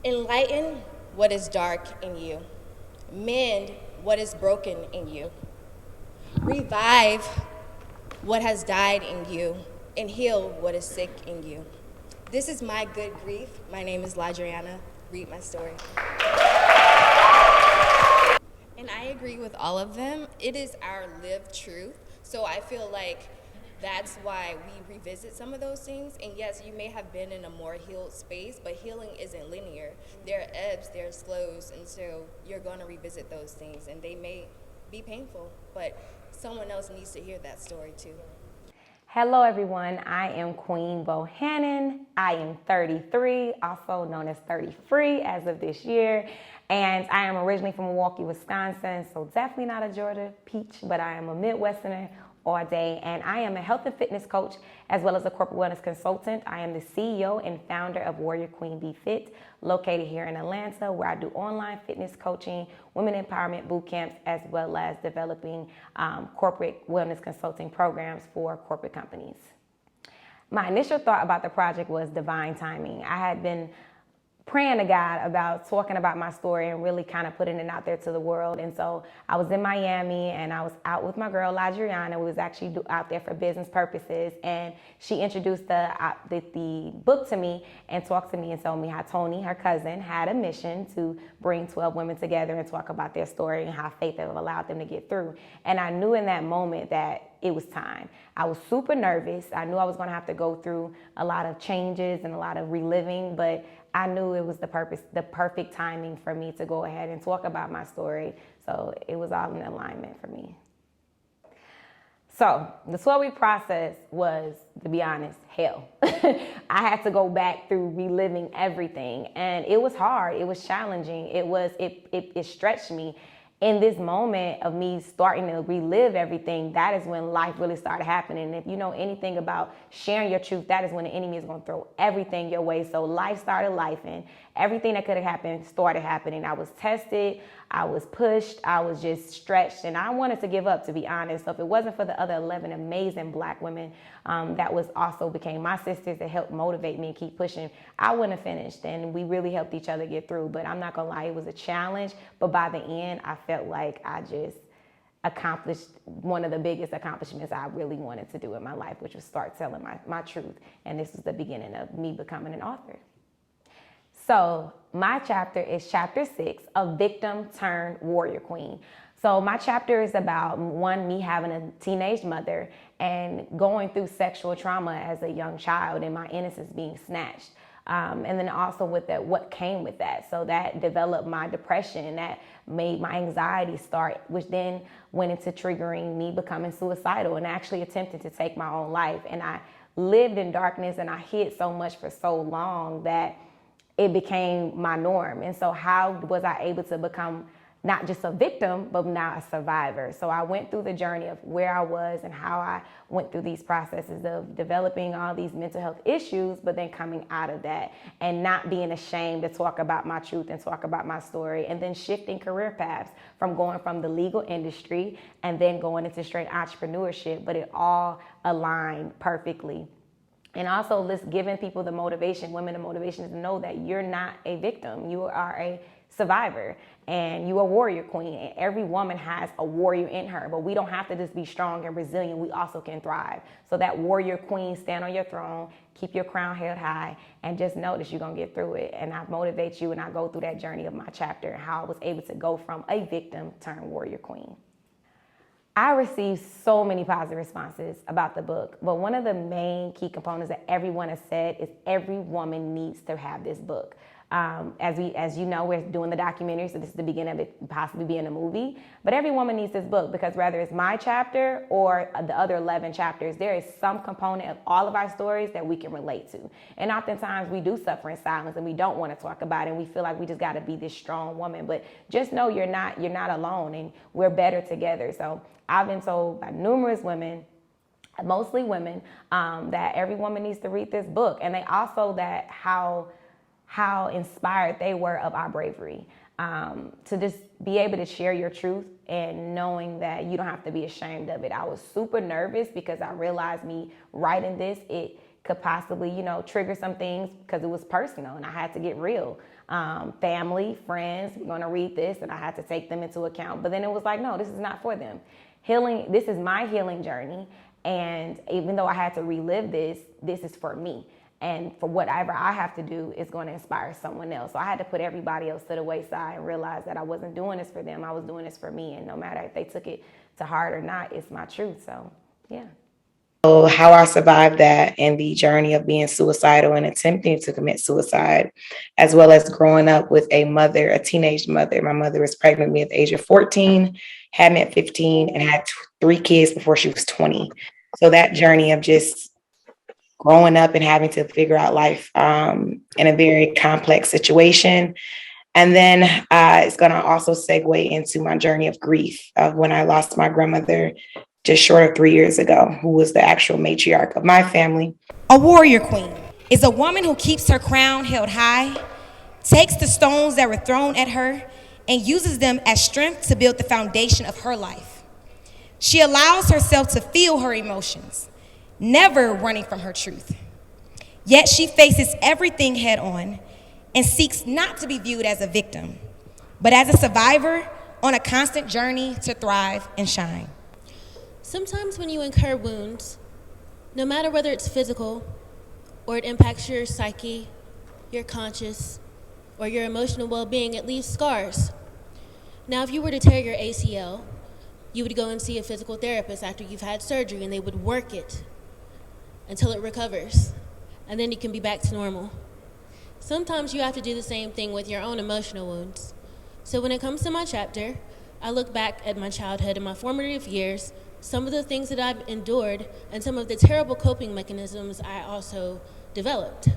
Enlighten what is dark in you. Mend what is broken in you. Revive what has died in you, and heal what is sick in you. This is my good grief. My name is LaDriana. Read my story. And I agree with all of them. It is our lived truth. So I feel like that's why we revisit some of those things. And yes, you may have been in a more healed space, but healing isn't linear. There are ebbs, there are slows, and so you're going to revisit those things, and they may be painful, but someone else needs to hear that story too. Hello everyone, I am Queen Bohannon. I am 33, also known as 33 as of this year. And I am originally from Milwaukee, Wisconsin, so definitely not a Georgia peach, but I am a Midwesterner all day. And I am a health and fitness coach as well as a corporate wellness consultant. I am the CEO and founder of Warrior Queen Be Fit, located here in Atlanta, where I do online fitness coaching, women empowerment boot camps, as well as developing corporate wellness consulting programs for corporate companies. My initial thought about the project was divine timing. I had been praying to God about talking about my story and really kind of putting it out there to the world. And so I was in Miami, and I was out with my girl, LaDriana. We was actually out there for business purposes. And she introduced the book to me and talked to me and told me how Tony, her cousin, had a mission to bring 12 women together and talk about their story and how faith have allowed them to get through. And I knew in that moment that it was time. I was super nervous. I knew I was going to have to go through a lot of changes and a lot of reliving, but I knew it was the perfect timing for me to go ahead and talk about my story. So it was all in alignment for me. So the 12-week process was, to be honest, hell. I had to go back through reliving everything, and it was hard. It was challenging. It stretched me. In this moment of me starting to relive everything, that is when life really started happening. And if you know anything about sharing your truth, that is when the enemy is going to throw everything your way. So life started lifing. Everything that could have happened started happening. I was tested. I was pushed. I was just stretched. And I wanted to give up, to be honest. So if it wasn't for the other 11 amazing Black women that was also became my sisters that helped motivate me and keep pushing, I wouldn't have finished. And we really helped each other get through. But I'm not going to lie, it was a challenge. But by the end, I felt like I accomplished one of the biggest accomplishments I really wanted to do in my life, which was start telling my truth. And this was the beginning of me becoming an author. So my chapter is chapter 6, a victim turned warrior queen. So my chapter is about, one, me having a teenage mother and going through sexual trauma as a young child and my innocence being snatched. And then also with that, what came with that. So that developed my depression, that made my anxiety start, which then went into triggering me becoming suicidal and actually attempting to take my own life. And I lived in darkness and I hid so much for so long that it became my norm. And so how was I able to become not just a victim, but now a survivor? So I went through the journey of where I was and how I went through these processes of developing all these mental health issues, but then coming out of that and not being ashamed to talk about my truth and talk about my story, and then shifting career paths from going from the legal industry and then going into straight entrepreneurship, but it all aligned perfectly. And also just giving people the motivation, women the motivation to know that you're not a victim. You are a survivor and you are a warrior queen. And every woman has a warrior in her, but we don't have to just be strong and resilient. We also can thrive. So that warrior queen, stand on your throne, keep your crown held high, and just know that you're going to get through it. And I motivate you and I go through that journey of my chapter and how I was able to go from a victim turned warrior queen. I received so many positive responses about the book, but one of the main key components that everyone has said is every woman needs to have this book. As you know, we're doing the documentary, so this is the beginning of it possibly being a movie. But every woman needs this book because whether it's my chapter or the other 11 chapters, there is some component of all of our stories that we can relate to. And oftentimes we do suffer in silence and we don't want to talk about it, and we feel like we just got to be this strong woman. But just know you're not alone, and we're better together. So I've been told by numerous women, mostly women, that every woman needs to read this book, and they also that how inspired they were of our bravery, to just be able to share your truth and knowing that you don't have to be ashamed of it. I was super nervous because I realized me writing this, it could possibly, trigger some things because it was personal and I had to get real. Family, friends, we're going to read this, and I had to take them into account. But then it was like, no, this is not for them. Healing, this is my healing journey. And even though I had to relive this, this is for me. And for whatever I have to do is going to inspire someone else. So I had to put everybody else to the wayside and realize that I wasn't doing this for them. I was doing this for me. And no matter if they took it to heart or not, it's my truth. So, yeah. So how I survived that and the journey of being suicidal and attempting to commit suicide, as well as growing up with a teenage mother. My mother was pregnant with me at the age of 14, had me at 15, and had 3 kids before she was 20. So that journey of just growing up and having to figure out life in a very complex situation. And then it's going to also segue into my journey of grief of when I lost my grandmother just short of 3 years ago, who was the actual matriarch of my family. A warrior queen is a woman who keeps her crown held high, takes the stones that were thrown at her, and uses them as strength to build the foundation of her life. She allows herself to feel her emotions, never running from her truth. Yet she faces everything head on and seeks not to be viewed as a victim, but as a survivor on a constant journey to thrive and shine. Sometimes when you incur wounds, no matter whether it's physical or it impacts your psyche, your conscious, or your emotional well-being, it leaves scars. Now, if you were to tear your ACL, you would go and see a physical therapist after you've had surgery, and they would work it until it recovers, and then you can be back to normal. Sometimes you have to do the same thing with your own emotional wounds. So when it comes to my chapter, I look back at my childhood and my formative years, some of the things that I've endured, and some of the terrible coping mechanisms I also developed.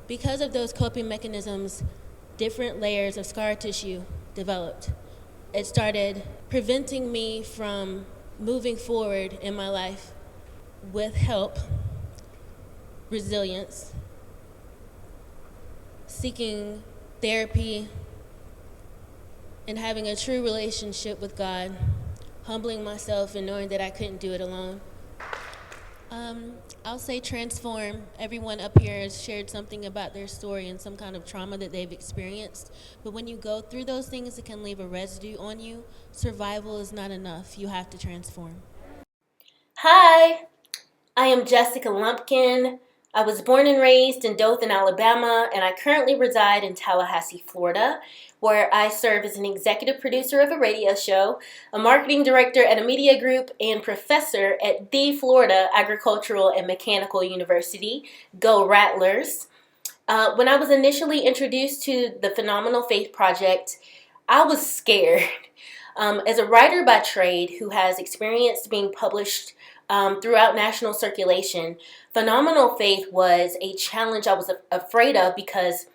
Because of those coping mechanisms, different layers of scar tissue developed. It started preventing me from moving forward in my life with help, resilience, seeking therapy, and having a true relationship with God, humbling myself and knowing that I couldn't do it alone. I'll say transform. Everyone up here has shared something about their story and some kind of trauma that they've experienced. But when you go through those things, it can leave a residue on you. Survival is not enough. You have to transform. Hi, I am Jessica Lumpkin. I was born and raised in Dothan, Alabama, and I currently reside in Tallahassee, Florida, where I serve as an executive producer of a radio show, a marketing director at a media group, and professor at the Florida Agricultural and Mechanical University. Go Rattlers! When I was initially introduced to the Phenomenal Faith Project, I was scared. As a writer by trade who has experienced being published throughout national circulation, Phenomenal Faith was a challenge I was afraid of because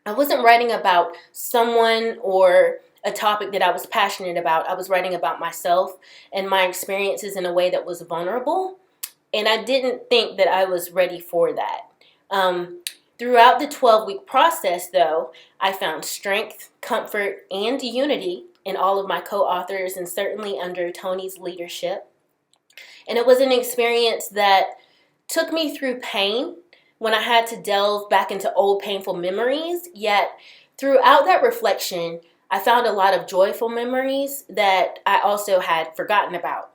I wasn't writing about someone or a topic that I was passionate about. I was writing about myself and my experiences in a way that was vulnerable, and I didn't think that I was ready for that. Throughout the 12-week process, though, I found strength, comfort, and unity in all of my co-authors and certainly under Tony's leadership. And it was an experience that took me through pain when I had to delve back into old painful memories, yet throughout that reflection, I found a lot of joyful memories that I also had forgotten about.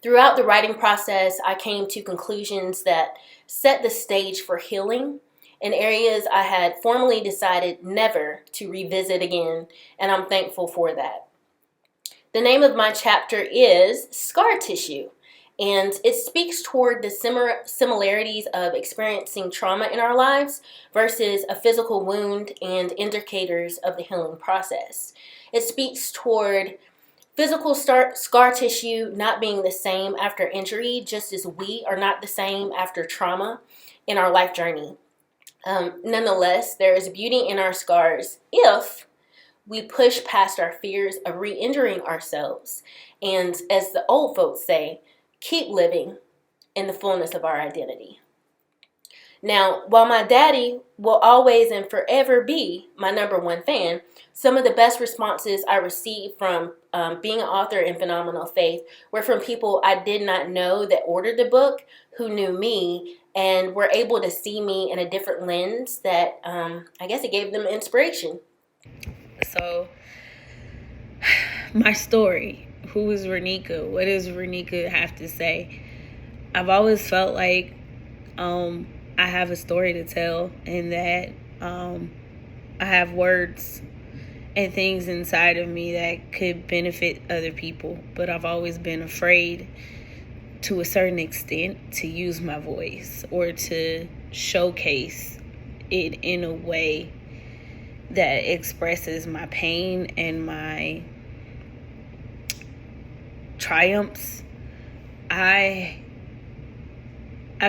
Throughout the writing process, I came to conclusions that set the stage for healing in areas I had formally decided never to revisit again, and I'm thankful for that. The name of my chapter is Scar Tissue, and it speaks toward the similarities of experiencing trauma in our lives versus a physical wound and indicators of the healing process. It speaks toward physical scar tissue not being the same after injury, just as we are not the same after trauma in our life journey. Nonetheless, there is beauty in our scars if we push past our fears of re-injuring ourselves and, as the old folks say, keep living in the fullness of our identity. Now, while my daddy will always and forever be my number one fan, some of the best responses I received from being an author in Phenomenal Faith were from people I did not know that ordered the book, who knew me, and were able to see me in a different lens that I guess it gave them inspiration. So, my story. Who is Renika? What does Renika have to say? I've always felt like I have a story to tell, and that I have words and things inside of me that could benefit other people. But I've always been afraid, to a certain extent, to use my voice or to showcase it in a way that expresses my pain and my triumphs. I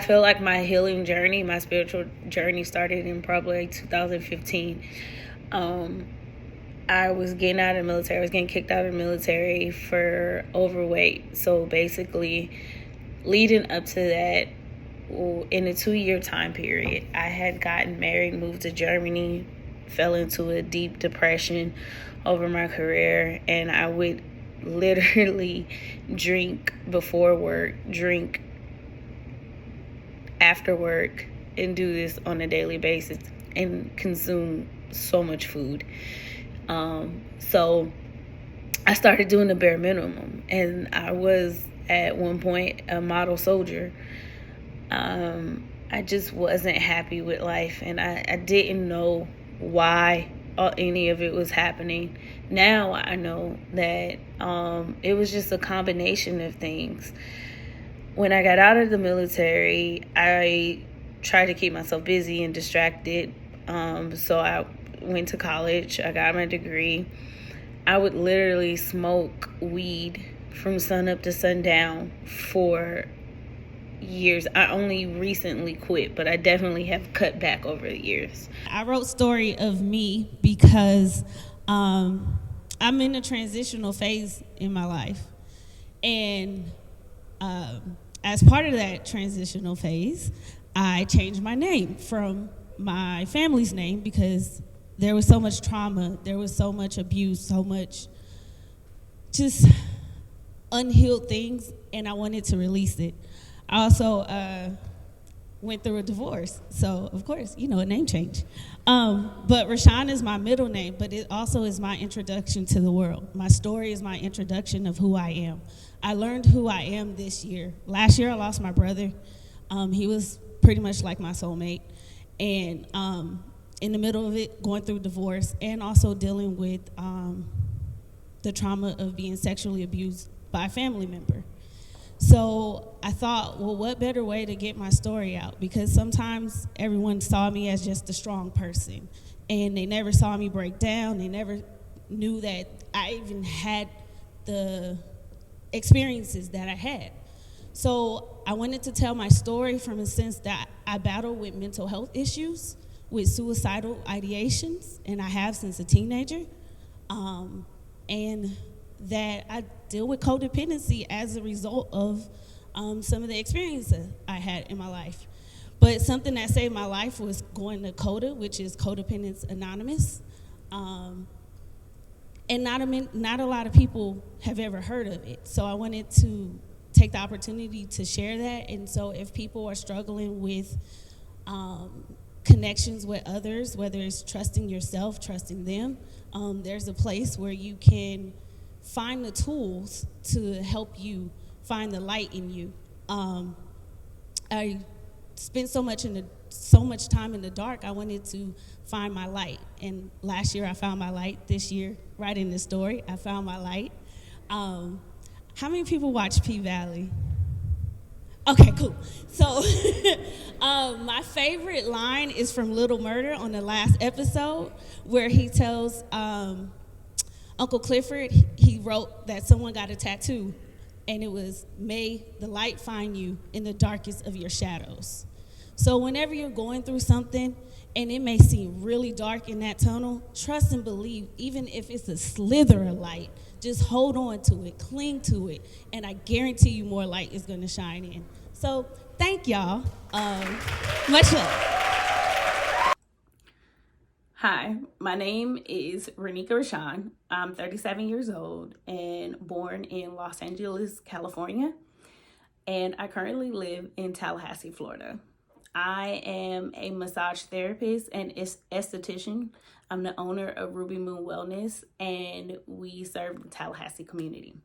feel like my healing journey, my spiritual journey started in probably 2015. I was getting out of the military. I was getting kicked out of the military for overweight. So basically, leading up to that, in a 2-year time period, I had gotten married, moved to Germany, fell into a deep depression over my career, and I would literally drink before work, drink after work, and do this on a daily basis and consume so much food. So I started doing the bare minimum, and I was at one point a model soldier. I just wasn't happy with life, and I didn't know why any of it was happening. Now I know that it was just a combination of things. When I got out of the military, I tried to keep myself busy and distracted. So I went to college. I got my degree. I would literally smoke weed from sun up to sundown for years. I only recently quit, but I definitely have cut back over the years. I wrote Story of Me because I'm in a transitional phase in my life. And as part of that transitional phase, I changed my name from my family's name because there was so much trauma, there was so much abuse, so much just unhealed things, and I wanted to release it. I also went through a divorce. So, of course, a name change. But Rashawn is my middle name, but it also is my introduction to the world. My story is my introduction of who I am. I learned who I am this year. Last year, I lost my brother. He was pretty much like my soulmate. And in the middle of it, going through divorce and also dealing with the trauma of being sexually abused by a family member. So I thought, well, what better way to get my story out? Because sometimes everyone saw me as just a strong person, and they never saw me break down. They never knew that I even had the experiences that I had. So I wanted to tell my story from a sense that I battle with mental health issues, with suicidal ideations, and I have since a teenager, and that I deal with codependency as a result of some of the experiences I had in my life. But something that saved my life was going to CODA, which is Codependence Anonymous. And not a lot of people have ever heard of it. So I wanted to take the opportunity to share that. And so if people are struggling with connections with others, whether it's trusting yourself, trusting them, there's a place where you can find the tools to help you find the light in you. I spent so much time in the dark. I wanted to find my light, and last year I found my light. This year, right in the story, I found my light. How many people watch P-Valley? Okay, cool. So my favorite line is from Little Murder on the last episode, where he tells Uncle Clifford, he wrote that someone got a tattoo, and it was, "May the light find you in the darkest of your shadows." So whenever you're going through something and it may seem really dark in that tunnel, trust and believe, even if it's a slither of light, just hold on to it, cling to it, and I guarantee you more light is gonna shine in. So thank y'all. Much love. Hi, my name is Renika Rashawn. I'm 37 years old and born in Los Angeles, California, and I currently live in Tallahassee, Florida. I am a massage therapist and esthetician. I'm the owner of Ruby Moon Wellness, and we serve the Tallahassee community.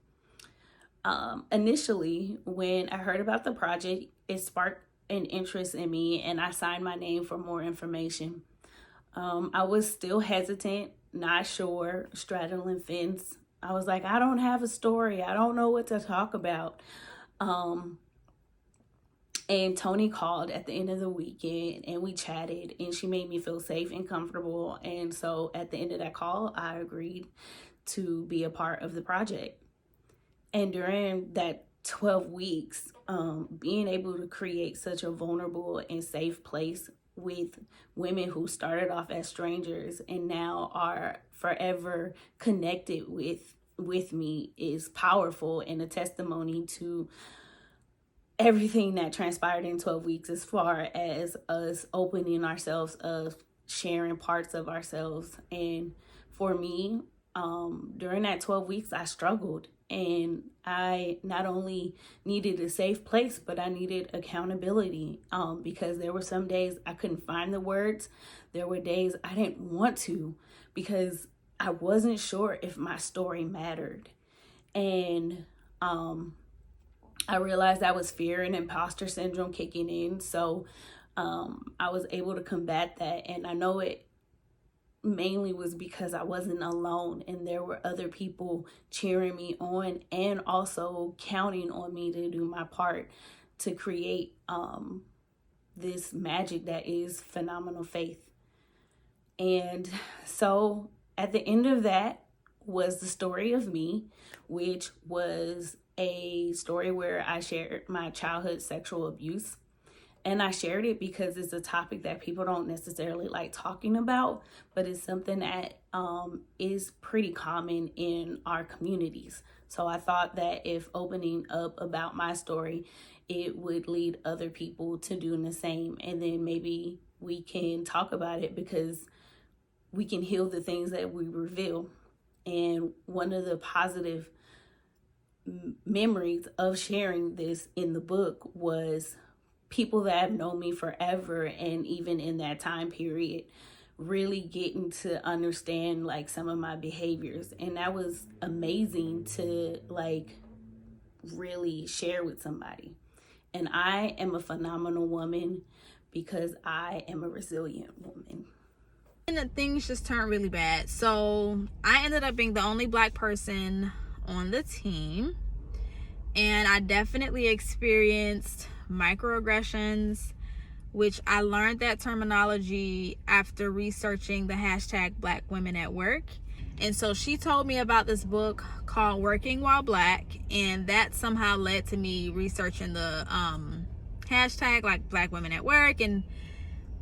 Initially, when I heard about the project, it sparked an interest in me, and I signed my name for more information. I was still hesitant, not sure, straddling fence. I was like, I don't have a story. I don't know what to talk about. And Tony called at the end of the weekend and we chatted, and she made me feel safe and comfortable. And so at the end of that call, I agreed to be a part of the project. And during that 12 weeks, being able to create such a vulnerable and safe place with women who started off as strangers and now are forever connected with me is powerful, and a testimony to everything that transpired in 12 weeks as far as us opening ourselves up, sharing parts of ourselves. And for me, during that 12 weeks, I struggled, and I not only needed a safe place, but I needed accountability, because there were some days I couldn't find the words. There were days I didn't want to, because I wasn't sure if my story mattered. And I realized that was fear and imposter syndrome kicking in. So I was able to combat that. And I know it mainly was because I wasn't alone, and there were other people cheering me on and also counting on me to do my part to create this magic that is phenomenal faith. And so at the end of that was the story of me, which was a story where I shared my childhood sexual abuse. And I shared it because it's a topic that people don't necessarily like talking about, but it's something that is pretty common in our communities. So I thought that if opening up about my story, it would lead other people to doing the same. And then maybe we can talk about it, because we can heal the things that we reveal. And one of the positive memories of sharing this in the book was people that have known me forever, and even in that time period, really getting to understand like some of my behaviors. And that was amazing to like really share with somebody. And I am a phenomenal woman because I am a resilient woman. And things just turned really bad. So I ended up being the only Black person on the team. And I definitely experienced microaggressions, which I learned that terminology after researching the hashtag Black Women at Work. And so she told me about this book called Working While Black, and that somehow led to me researching the hashtag like Black Women at Work. And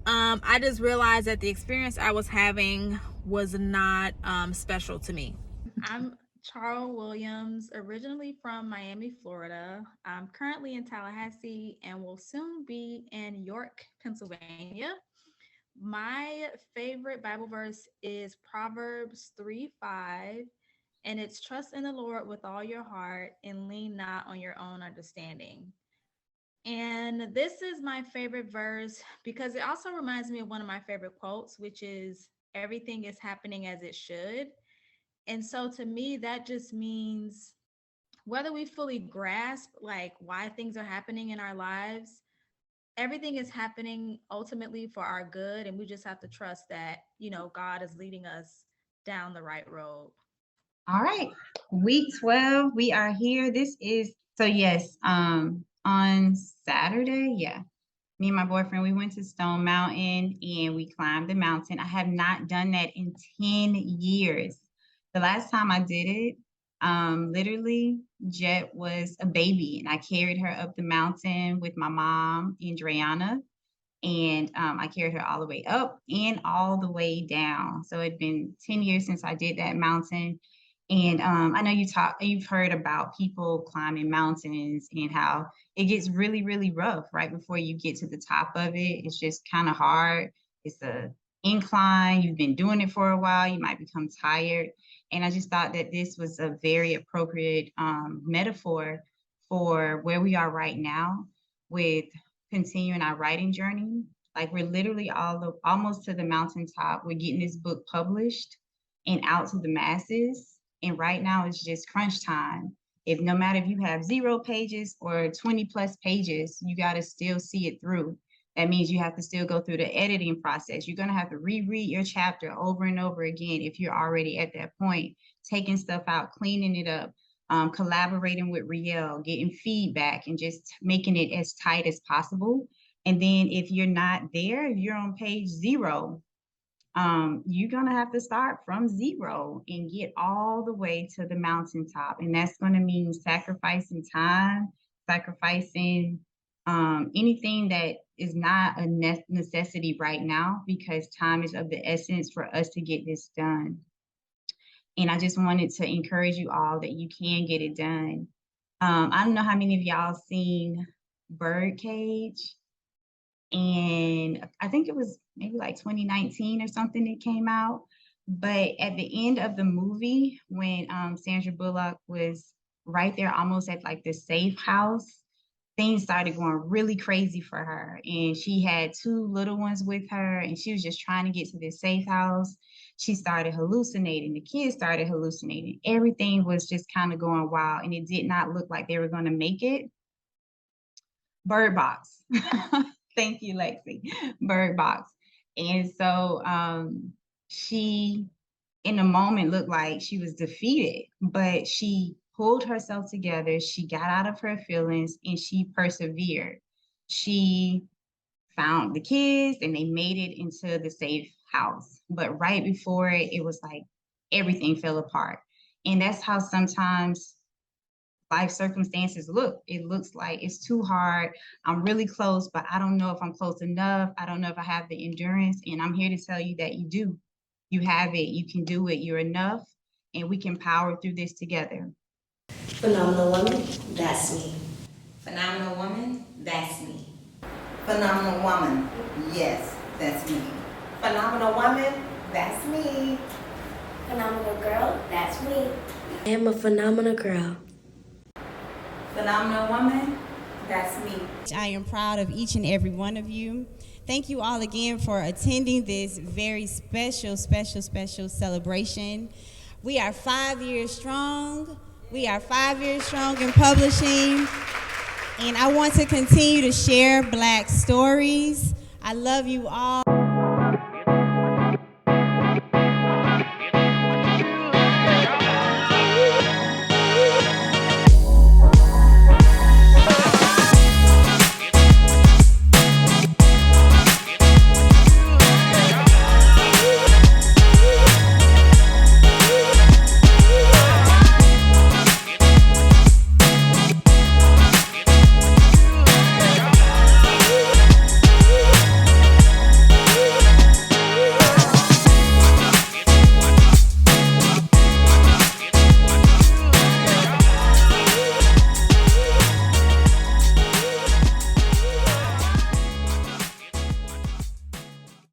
I just realized that the experience I was having was not special to me. I'm Charles Williams, originally from Miami, Florida. I'm currently in Tallahassee and will soon be in York, Pennsylvania. My favorite Bible verse is Proverbs 3:5, and it's trust in the Lord with all your heart and lean not on your own understanding. And this is my favorite verse because it also reminds me of one of my favorite quotes, which is everything is happening as it should. And so to me, that just means whether we fully grasp like why things are happening in our lives, everything is happening ultimately for our good. And we just have to trust that, you know, God is leading us down the right road. All right, week 12, we are here. This is, so yes, on Saturday, yeah, me and my boyfriend, we went to Stone Mountain and we climbed the mountain. I have not done that in 10 years. The last time I did it, literally, Jet was a baby and I carried her up the mountain with my mom and Dreana. And I carried her all the way up and all the way down. So it'd been 10 years since I did that mountain. And I know you've heard about people climbing mountains and how it gets really, really rough right before you get to the top of it. It's just kind of hard. It's a incline. You've been doing it for a while. You might become tired. And I just thought that this was a very appropriate metaphor for where we are right now with continuing our writing journey. Like we're literally almost to the mountaintop. We're getting this book published and out to the masses. And right now it's just crunch time. If no matter if you have 0 pages or 20 plus pages, you got to still see it through. That means you have to still go through the editing process. You're going to have to reread your chapter over and over again if you're already at that point, taking stuff out, cleaning it up, collaborating with Riel, getting feedback, and just making it as tight as possible. And then if you're not there, if you're on page 0, you're gonna have to start from 0 and get all the way to the mountaintop. And that's gonna mean sacrificing time, sacrificing anything that is not a necessity right now, because time is of the essence for us to get this done. And I just wanted to encourage you all that you can get it done. I don't know how many of y'all seen Birdcage, and I think it was maybe like 2019 or something it came out. But at the end of the movie, when Sandra Bullock was right there almost at like the safe house, things started going really crazy for her. And she had 2 little ones with her, and she was just trying to get to this safe house. She started hallucinating. The kids started hallucinating. Everything was just kind of going wild, and it did not look like they were going to make it. Bird Box. Thank you, Lexi. Bird Box. And so she, in a moment, looked like she was defeated, but she pulled herself together. She got out of her feelings and she persevered. She found the kids and they made it into the safe house. But right before it, it was like everything fell apart. And that's how sometimes life circumstances look. It looks like it's too hard. I'm really close, but I don't know if I'm close enough. I don't know if I have the endurance. And I'm here to tell you that you do. You have it. You can do it. You're enough. And we can power through this together. Phenomenal woman, that's me. Phenomenal woman, that's me. Phenomenal woman, yes, that's me. Phenomenal woman, that's me. Phenomenal girl, that's me. I am a phenomenal girl. Phenomenal woman, that's me. I am proud of each and every one of you. Thank you all again for attending this very special celebration. We are 5 years strong. We are 5 years strong in publishing. And I want to continue to share Black stories. I love you all.